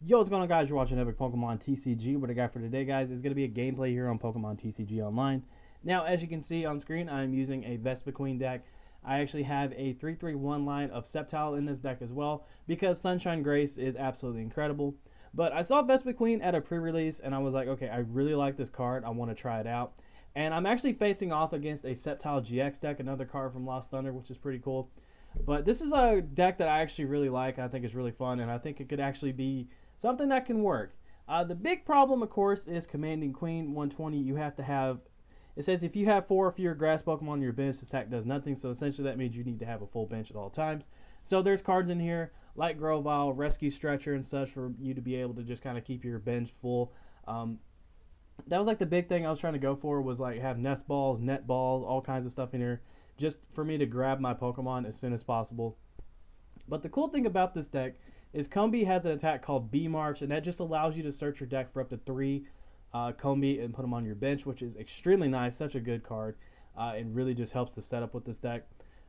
Yo, what's going on, guys? You're watching Epic Pokemon TCG. What I got for today, guys, is going to be a gameplay here on Pokemon TCG Online. Now, as you can see on screen, I'm using a Vespiquen deck. I actually have a 3-3-1 line of Sceptile in this deck as well, because Sunshine Grace is absolutely incredible. But I saw Vespiquen at a pre-release, and I was like, okay, I really like this card. I want to try it out. And I'm actually facing off against a Sceptile GX deck, another card from Lost Thunder, which is pretty cool. But this is a deck that I actually really like. I think it's really fun, and I think it could actually be something that can work. The big problem, of course, is Commanding Queen 120. You have to have, it says if you have 4 or fewer grass Pokemon on your bench, this attack does nothing. So essentially that means you need to have a full bench at all times. So there's cards in here like Grovyle, Rescue Stretcher, and such for you to be able to just kind of keep your bench full. That was like the big thing I was trying to go for, was like have nest balls, net balls, all kinds of stuff in here, just for me to grab my Pokemon as soon as possible. But the cool thing about this deck is Combi has an attack called B March, and that just allows you to search your deck for up to 3 Combi and put them on your bench, which is extremely nice. Such a good card, and really just helps the setup with this deck.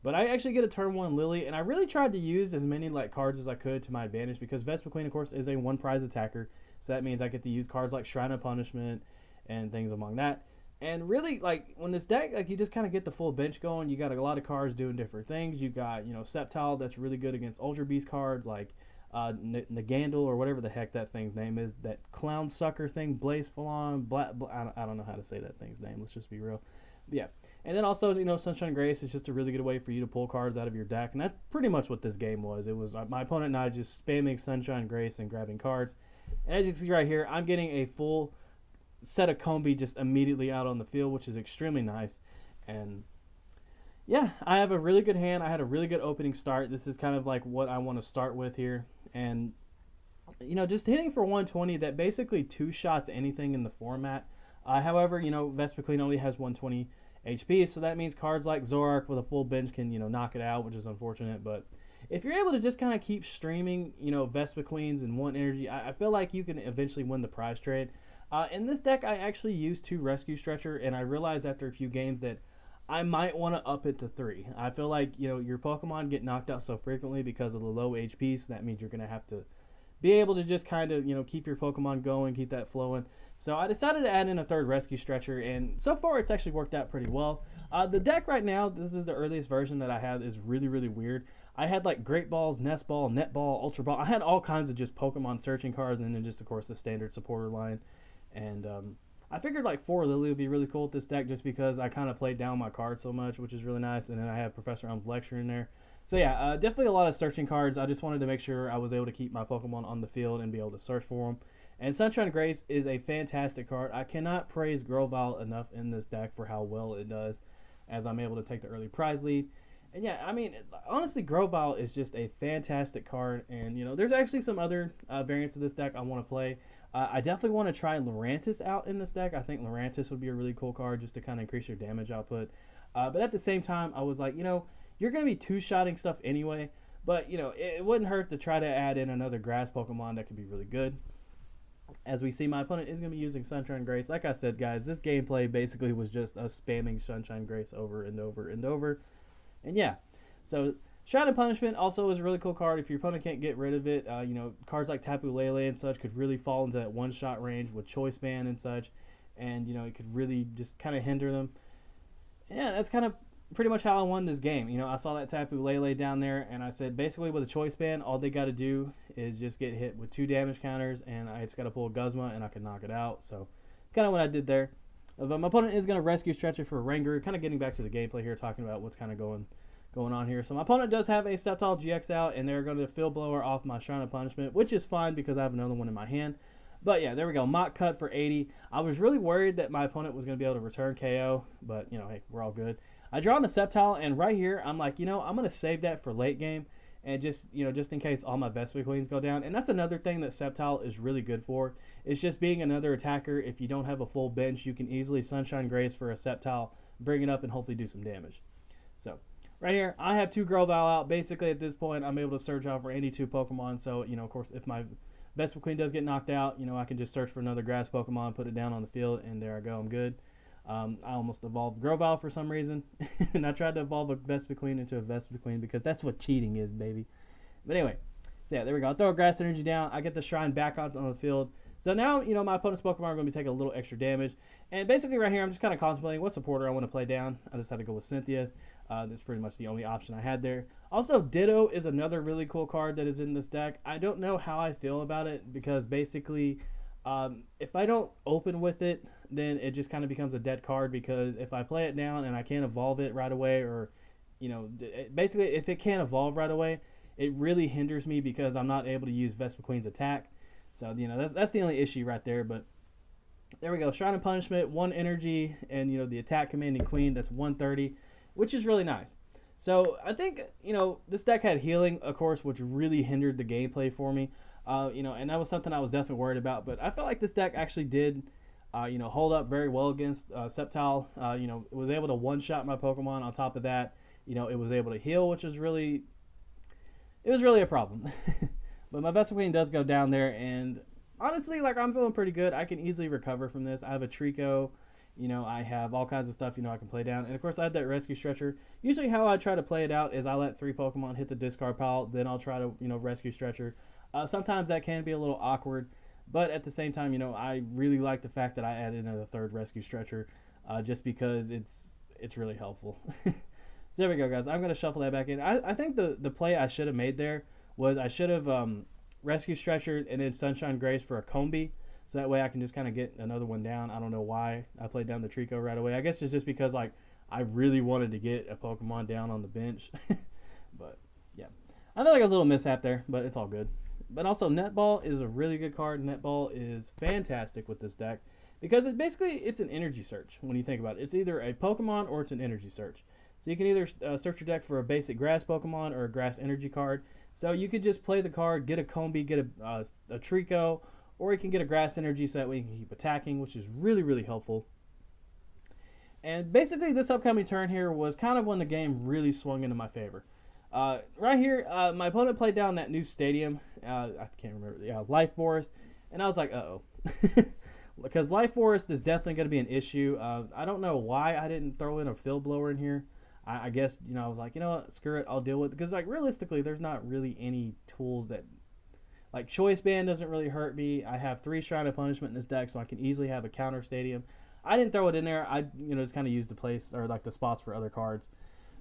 But I actually get a turn 1 Lily, and I really tried to use as many cards as I could to my advantage, because Vespiquen, of course, is a 1 prize attacker, so that means I get to use cards like Shrine of Punishment and things among that. And really, when this deck, you just kind of get the full bench going. You got a lot of cards doing different things. You got, Sceptile that's really good against Ultra Beast cards like Nagandle, or whatever the heck that thing's name is. That clown sucker thing, Blazefalon. I don't know how to say that thing's name. Let's just be real. But yeah. And then also, Sunshine Grace is just a really good way for you to pull cards out of your deck. And that's pretty much what this game was. It was my opponent and I just spamming Sunshine Grace and grabbing cards. And as you can see right here, I'm getting a full set of Combi just immediately out on the field, which is extremely nice. And yeah, I have a really good hand. I had a really good opening start. This is kind of like what I want to start with here. And just hitting for 120, that basically 2-shots anything in the format. However, Vespiquen only has 120 HP, so that means cards like Zoroark with a full bench can knock it out, which is unfortunate. But if you're able to just kind of keep streaming Vespiquens and 1 energy, I feel like you can eventually win the prize trade. In this deck, I actually used 2 Rescue Stretcher, and I realized after a few games that I might want to up it to 3. I feel like, your Pokemon get knocked out so frequently because of the low HP, so that means you're going to have to be able to just kind of, keep your Pokemon going, keep that flowing. So I decided to add in a 3rd Rescue Stretcher, and so far it's actually worked out pretty well. The deck right now, this is the earliest version that I have, is really, really weird. I had Great Balls, Nest Ball, Net Ball, Ultra Ball. I had all kinds of just Pokemon searching cards, and then just, of course, the standard supporter line. And I figured 4 Lily would be really cool with this deck, just because I kind of played down my cards so much, which is really nice. And then I have Professor Elm's Lecture in there. So yeah, definitely a lot of searching cards. I just wanted to make sure I was able to keep my Pokemon on the field and be able to search for them. And Sunshine Grace is a fantastic card. I cannot praise Grovyle enough in this deck for how well it does, as I'm able to take the early prize lead. And yeah, I mean, honestly, Grovyle is just a fantastic card. And, there's actually some other variants of this deck I want to play. I definitely want to try Lurantis out in this deck. I think Lurantis would be a really cool card just to kind of increase your damage output. But at the same time, I was like, you're going to be 2-shotting stuff anyway. But, it wouldn't hurt to try to add in another grass Pokemon that could be really good. As we see, my opponent is going to be using Sunshine Grace. Like I said, guys, this gameplay basically was just us spamming Sunshine Grace over and over and over. And yeah, so Shrine of Punishment also is a really cool card. If your opponent can't get rid of it, cards like Tapu Lele and such could really fall into that 1-shot range with Choice Band and such. And, it could really just kind of hinder them. And yeah, that's kind of pretty much how I won this game. I saw that Tapu Lele down there, and I said, basically with a Choice Band, all they got to do is just get hit with 2 damage counters, and I just got to pull a Guzma, and I can knock it out. So, kind of what I did there. But my opponent is going to Rescue Stretcher for a Rangaroo. Kind of getting back to the gameplay here, talking about what's kind of going on here. So my opponent does have a Sceptile GX out, and they're going to Field Blower off my Shrine of Punishment, which is fine because I have another one in my hand. But yeah, there we go. Mock Cut for 80. I was really worried that my opponent was going to be able to return KO, but, hey, we're all good. I draw on the Sceptile, and right here, I'm like, I'm going to save that for late game, and just in case all my Vespiquens go down. And that's another thing that Sceptile is really good for. It's just being another attacker. If you don't have a full bench, you can easily Sunshine Grace for a Sceptile, bring it up, and hopefully do some damage. So right here, I have 2 Grovyle out. Basically, at this point, I'm able to search out for any 2 Pokemon. So, of course, if my Vespiquen does get knocked out, I can just search for another grass Pokemon, put it down on the field, and there I go. I'm good. I almost evolved Grovyle for some reason, and I tried to evolve a Vespiquen into a Vespiquen because that's what cheating is, baby. But anyway, So yeah, there we go. I'll throw a grass energy down. I get the shrine back out on the field. So now, my opponent's Pokemon are going to be taking a little extra damage. And basically right here, I'm just kind of contemplating what supporter I want to play down. I decided to go with Cynthia. That's pretty much the only option I had there. Also, Ditto is another really cool card that is in this deck. I don't know how I feel about it because basically, if I don't open with it, then it just kind of becomes a dead card because if I play it down and I can't evolve it right away, or, basically if it can't evolve right away, it really hinders me because I'm not able to use Vespiquen's attack. So, that's the only issue right there. But there we go. Shrine of Punishment, 1 energy, and, the attack commanding queen, that's 130, which is really nice. So I think, this deck had healing, of course, which really hindered the gameplay for me. And that was something I was definitely worried about. But I felt like this deck actually did, hold up very well against Sceptile. It was able to one-shot my Pokemon. On top of that, it was able to heal, which is really, it was really a problem. But my Vespiquen does go down there, and honestly, I'm feeling pretty good. I can easily recover from this. I have a Ptcgo. I have all kinds of stuff, I can play down. And, of course, I have that Rescue Stretcher. Usually how I try to play it out is I let 3 Pokemon hit the discard pile. Then I'll try to, Rescue Stretcher. Sometimes that can be a little awkward. But at the same time, I really like the fact that I added in a 3rd Rescue Stretcher just because it's really helpful. So there we go, guys. I'm going to shuffle that back in. I think the play I should have made there was I should have Rescue Stretchered and then Sunshine Grace for a Combi. So that way I can just kind of get another one down. I don't know why I played down the Ptcgo right away. I guess it's just because, I really wanted to get a Pokemon down on the bench. But, yeah. I feel like I was a little mishap there, but it's all good. But also, Netball is a really good card. Netball is fantastic with this deck because it's an energy search when you think about it. It's either a Pokemon or it's an energy search. So you can either search your deck for a basic grass Pokemon or a grass energy card. So you could just play the card, get a Combi, get a Ptcgo, or you can get a grass energy so that way you can keep attacking, which is really, really helpful. And basically this upcoming turn here was kind of when the game really swung into my favor. Right here, my opponent played down that new stadium. I can't remember. Yeah, Life Forest. And I was like, uh-oh. Because Life Forest is definitely going to be an issue. I don't know why I didn't throw in a field blower in here. I guess, I was like, what, screw it, I'll deal with it. Because, realistically, there's not really any tools that... Choice Band doesn't really hurt me. I have 3 Shrine of Punishment in this deck, so I can easily have a counter stadium. I didn't throw it in there. I, just kind of used the place, or, the spots for other cards.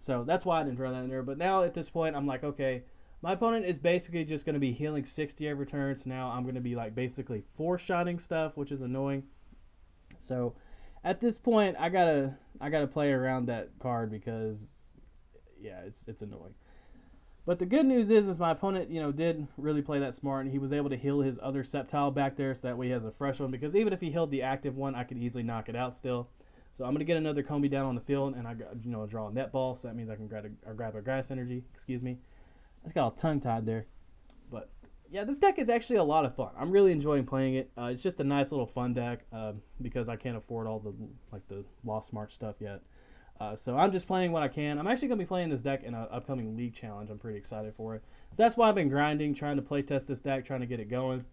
So, that's why I didn't throw that in there. But now, at this point, I'm like, okay, my opponent is basically just going to be healing 60 every turn. So, now I'm going to be, basically 4-shotting stuff, which is annoying. So... at this point, I gotta play around that card because, yeah, it's annoying. But the good news is my opponent, did really play that smart, and he was able to heal his other Sceptile back there, so that way he has a fresh one. Because even if he healed the active one, I could easily knock it out still. So I'm gonna get another Combi down on the field, and I draw a Netball, so that means I can grab a Grass Energy. Excuse me, I just got all tongue tied there. But yeah, this deck is actually a lot of fun. I'm really enjoying playing it. It's just a nice little fun deck because I can't afford all the Lost Smart stuff yet. So I'm just playing what I can. I'm actually going to be playing this deck in an upcoming League Challenge. I'm pretty excited for it. So that's why I've been grinding, trying to play test this deck, trying to get it going.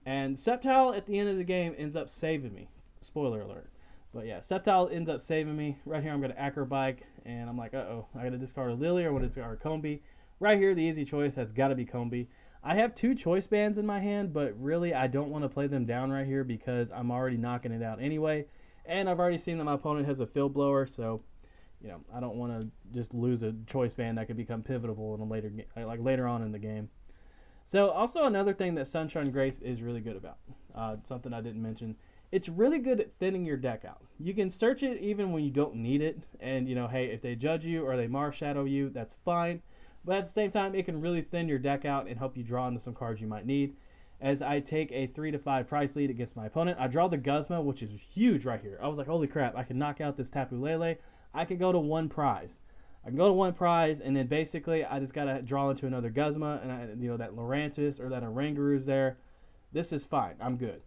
And Sceptile at the end of the game ends up saving me. Spoiler alert. But yeah, Sceptile ends up saving me. Right here I'm going to Acrobike, and I'm like, uh-oh, I got to discard a Lily or when it's our Combi. Right here, the easy choice has got to be Combi. I have 2 Choice Bands in my hand, but really I don't want to play them down right here because I'm already knocking it out anyway. And I've already seen that my opponent has a Field Blower, so I don't want to just lose a Choice Band that could become pivotal in a later on in the game. So also another thing that Sunshine Grace is really good about, something I didn't mention, it's really good at thinning your deck out. You can search it even when you don't need it, and hey, if they judge you or they Marshadow you, that's fine. But at the same time, it can really thin your deck out and help you draw into some cards you might need. As I take a 3-5 price lead against my opponent, I draw the Guzma, which is huge right here. I was like, holy crap, I can knock out this Tapu Lele. I can go to 1 prize. I can go to 1 prize, and then basically I just got to draw into another Guzma, and that Lurantis or that Orangaru's there. This is fine. I'm good.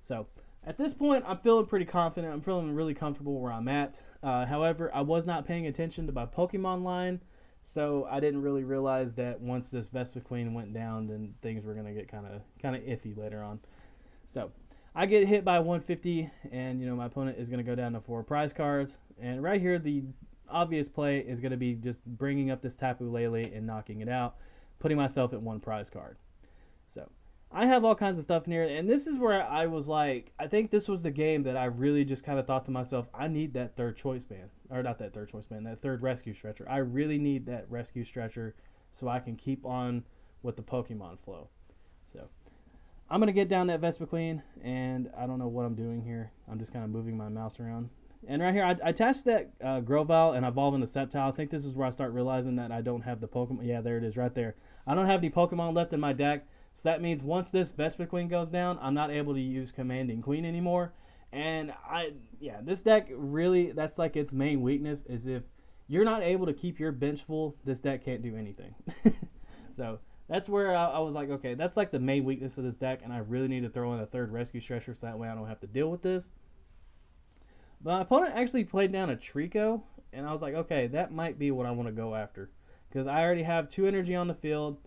So at this point, I'm feeling pretty confident. I'm feeling really comfortable where I'm at. However, I was not paying attention to my Pokemon line. So I didn't really realize that once this Vespiquen went down, then things were gonna get kind of iffy later on. So I get hit by 150, and my opponent is gonna go down to 4 prize cards. And right here, the obvious play is gonna be just bringing up this Tapu Lele and knocking it out. putting myself at 1 prize card. So I have all kinds of stuff in here, and this is where I was like, I think this was the game that I really just kind of thought to myself, I need that third choice band, or not that third choice band, that third rescue stretcher. I really need that rescue stretcher so I can keep on with the Pokemon flow. So I'm going to get down that Vespiquen, and I don't know what I'm doing here. I'm just kind of moving my mouse around. And right here, I attached that Grovyle and evolve into Sceptile. I think this is where I start realizing that I don't have the Pokemon. Yeah, there it is right there. I don't have any Pokemon left in my deck. So that means once this Vespiquen goes down, I'm not able to use Commanding Queen anymore. And this deck really, that's like its main weakness, is if you're not able to keep your bench full, this deck can't do anything. So that's where I was like, okay, that's like the main weakness of this deck, and I really need to throw in a third rescue stretcher so that way I don't have to deal with this. But my opponent actually played down a Ptcgo, and I was like, okay, that might be what I want to go after, because I already have 2 energy on the field,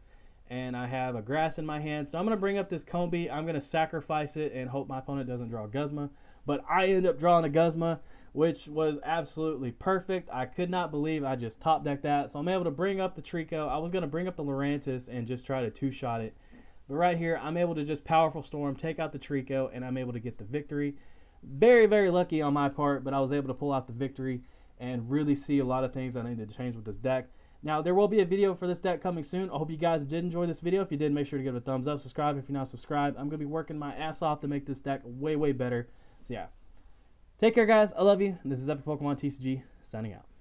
and I have a grass in my hand. So I'm going to bring up this Combi. I'm going to sacrifice it and hope my opponent doesn't draw Guzma. But I end up drawing a Guzma, which was absolutely perfect. I could not believe I just top decked that. So I'm able to bring up the Ptcgo. I was going to bring up the Lurantis and just try to 2-shot it. But right here, I'm able to just Powerful Storm, take out the Ptcgo, and I'm able to get the victory. Very, very lucky on my part, but I was able to pull out the victory and really see a lot of things I needed to change with this deck. Now, there will be a video for this deck coming soon. I hope you guys did enjoy this video. If you did, make sure to give it a thumbs up. Subscribe if you're not subscribed. I'm going to be working my ass off to make this deck way, way better. So, yeah. Take care, guys. I love you. This is Epic Pokemon TCG, signing out.